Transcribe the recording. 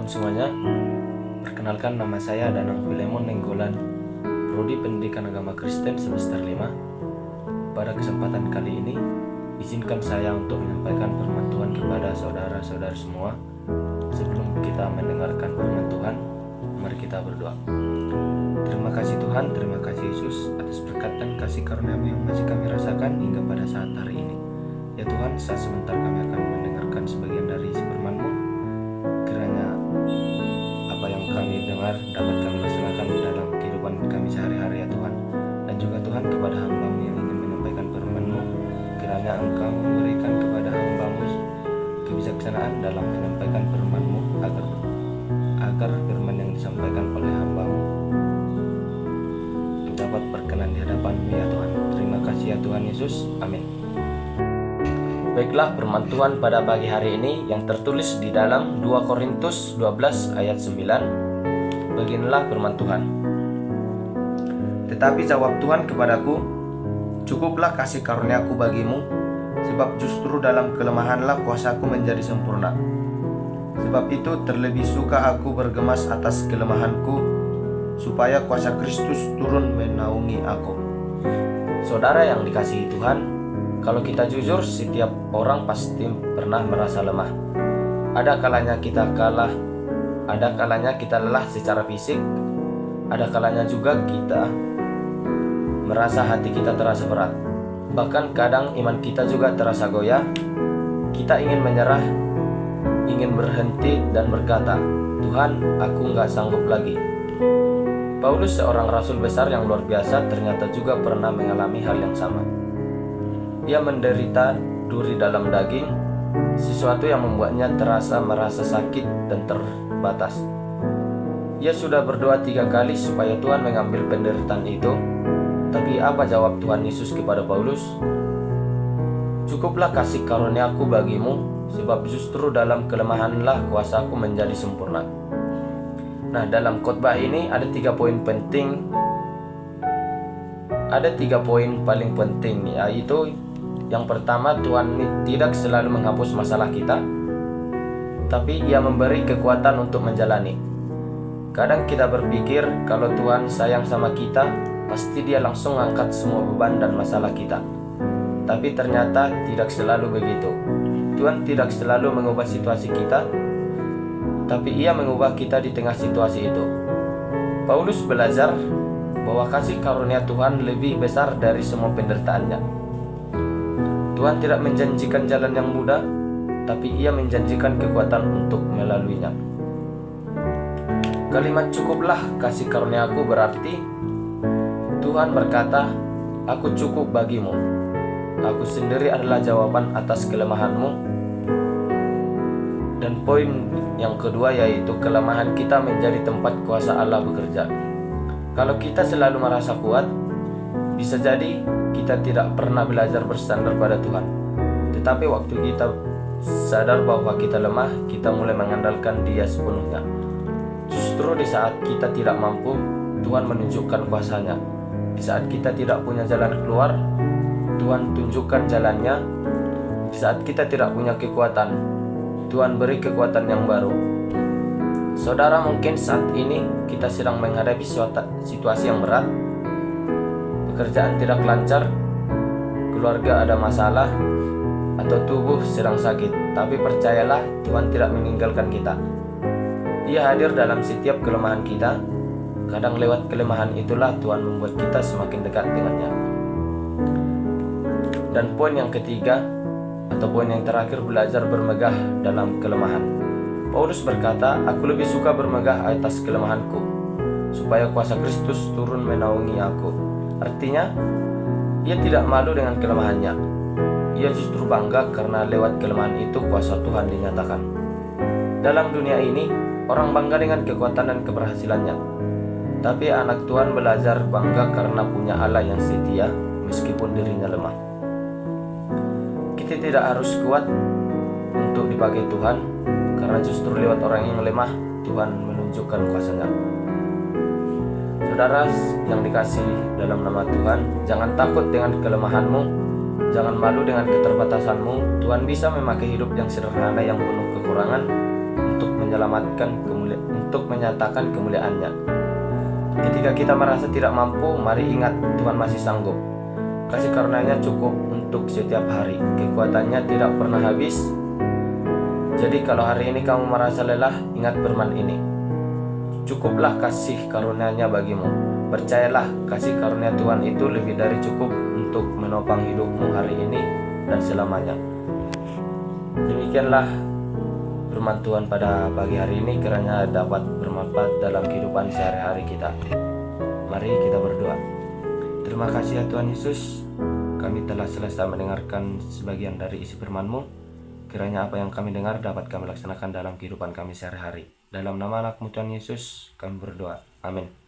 Shalom semuanya. Perkenalkan, nama saya Danang Filemon Nenggolan, Prodi Pendidikan Agama Kristen semester 5. Pada kesempatan kali ini, izinkan saya untuk menyampaikan firman Tuhan kepada saudara-saudara semua. Sebelum kita mendengarkan firman Tuhan, mari kita berdoa. Terima kasih Tuhan, terima kasih Yesus atas berkat dan kasih karunia-Mu yang masih kami rasakan hingga pada saat hari ini. Ya Tuhan, saat sebentar kami akan mendengarkan sebagian dari firman-Mu. Kiranya apa yang kami dengar dapat kami laksanakan di dalam kehidupan kami sehari-hari ya Tuhan. Dan juga Tuhan, kepada hamba-Mu yang ingin menyampaikan firman-Mu, kiranya Engkau memberikan kepada hamba-Mu kebijaksanaan dalam menyampaikan firman-Mu, agar firman yang disampaikan oleh hamba-Mu dapat berkenan di hadapan-Mu ya Tuhan. Terima kasih ya Tuhan Yesus, amin. Baiklah, firman Tuhan pada pagi hari ini yang tertulis di dalam 2 Korintus 12 ayat 9. Beginilah firman Tuhan. Tetapi jawab Tuhan kepadaku, cukuplah kasih karuniaku bagimu, sebab justru dalam kelemahanlah kuasaku menjadi sempurna. Sebab itu terlebih suka aku bergemas atas kelemahanku, supaya kuasa Kristus turun menaungi aku. Saudara yang dikasihi Tuhan, kalau kita jujur, setiap orang pasti pernah merasa lemah. Ada kalanya kita kalah, ada kalanya kita lelah secara fisik, ada kalanya juga kita merasa hati kita terasa berat. Bahkan kadang iman kita juga terasa goyah. Kita ingin menyerah, ingin berhenti dan berkata, Tuhan, aku gak sanggup lagi. Paulus, seorang rasul besar yang luar biasa, ternyata juga pernah mengalami hal yang sama. Dia menderita duri dalam daging, sesuatu yang membuatnya merasa sakit dan terbatas. Ia sudah berdoa 3 kali supaya Tuhan mengambil penderitaan itu. Tapi apa jawab Tuhan Yesus kepada Paulus? Cukuplah kasih karuniaku bagimu, sebab justru dalam kelemahanlah kuasaku menjadi sempurna. Nah, dalam khotbah ini ada 3 poin penting. Ada 3 poin paling penting, yaitu yang pertama, Tuhan tidak selalu menghapus masalah kita, tapi Ia memberi kekuatan untuk menjalani. Kadang kita berpikir kalau Tuhan sayang sama kita, pasti Dia langsung angkat semua beban dan masalah kita. Tapi ternyata tidak selalu begitu. Tuhan tidak selalu mengubah situasi kita, tapi Ia mengubah kita di tengah situasi itu. Paulus belajar bahwa kasih karunia Tuhan lebih besar dari semua penderitaannya. Tuhan tidak menjanjikan jalan yang mudah, tapi Ia menjanjikan kekuatan untuk melaluinya. Kalimat cukuplah kasih karuniaku berarti Tuhan berkata, aku cukup bagimu. Aku sendiri adalah jawaban atas kelemahanmu. Dan poin yang kedua yaitu kelemahan kita menjadi tempat kuasa Allah bekerja. Kalau kita selalu merasa kuat, bisa jadi kita tidak pernah belajar bersandar pada Tuhan. Tetapi waktu kita sadar bahwa kita lemah, kita mulai mengandalkan Dia sepenuhnya. Justru di saat kita tidak mampu, Tuhan menunjukkan kuasa-Nya. Di saat kita tidak punya jalan keluar, Tuhan tunjukkan jalannya. Di saat kita tidak punya kekuatan, Tuhan beri kekuatan yang baru. Saudara, mungkin saat ini kita sedang menghadapi situasi yang berat. Pekerjaan tidak lancar, keluarga ada masalah, atau tubuh sedang sakit. Tapi percayalah, Tuhan tidak meninggalkan kita. Dia hadir dalam setiap kelemahan kita. Kadang lewat kelemahan itulah Tuhan membuat kita semakin dekat dengannya. Dan poin yang ketiga, atau poin yang terakhir, belajar bermegah dalam kelemahan. Paulus berkata, aku lebih suka bermegah atas kelemahanku, supaya kuasa Kristus turun menaungi aku. Artinya, ia tidak malu dengan kelemahannya. Ia justru bangga karena lewat kelemahan itu kuasa Tuhan dinyatakan. Dalam dunia ini, orang bangga dengan kekuatan dan keberhasilannya. Tapi anak Tuhan belajar bangga karena punya Allah yang setia meskipun dirinya lemah. Kita tidak harus kuat untuk dipakai Tuhan, karena justru lewat orang yang lemah, Tuhan menunjukkan kuasa-Nya. Saudara yang dikasihi dalam nama Tuhan, jangan takut dengan kelemahanmu, jangan malu dengan keterbatasanmu. Tuhan bisa memakai hidup yang sederhana yang penuh kekurangan untuk untuk menyatakan kemuliaan-Nya. Ketika kita merasa tidak mampu, mari ingat Tuhan masih sanggup. Kasih karunia-Nya cukup untuk setiap hari. Kekuatan-Nya tidak pernah habis. Jadi kalau hari ini kamu merasa lelah, ingat firman ini. Cukuplah kasih karunia-Nya bagimu. Percayalah, kasih karunia Tuhan itu lebih dari cukup untuk menopang hidupmu hari ini dan selamanya. Demikianlah firman Tuhan pada pagi hari ini, kiranya dapat bermanfaat dalam kehidupan sehari-hari kita. Mari kita berdoa. Terima kasih ya Tuhan Yesus, kami telah selesai mendengarkan sebagian dari isi firman-Mu. Kiranya apa yang kami dengar dapat kami laksanakan dalam kehidupan kami sehari-hari. Dalam nama anak-Mu Tuhan Yesus kami berdoa. Amin.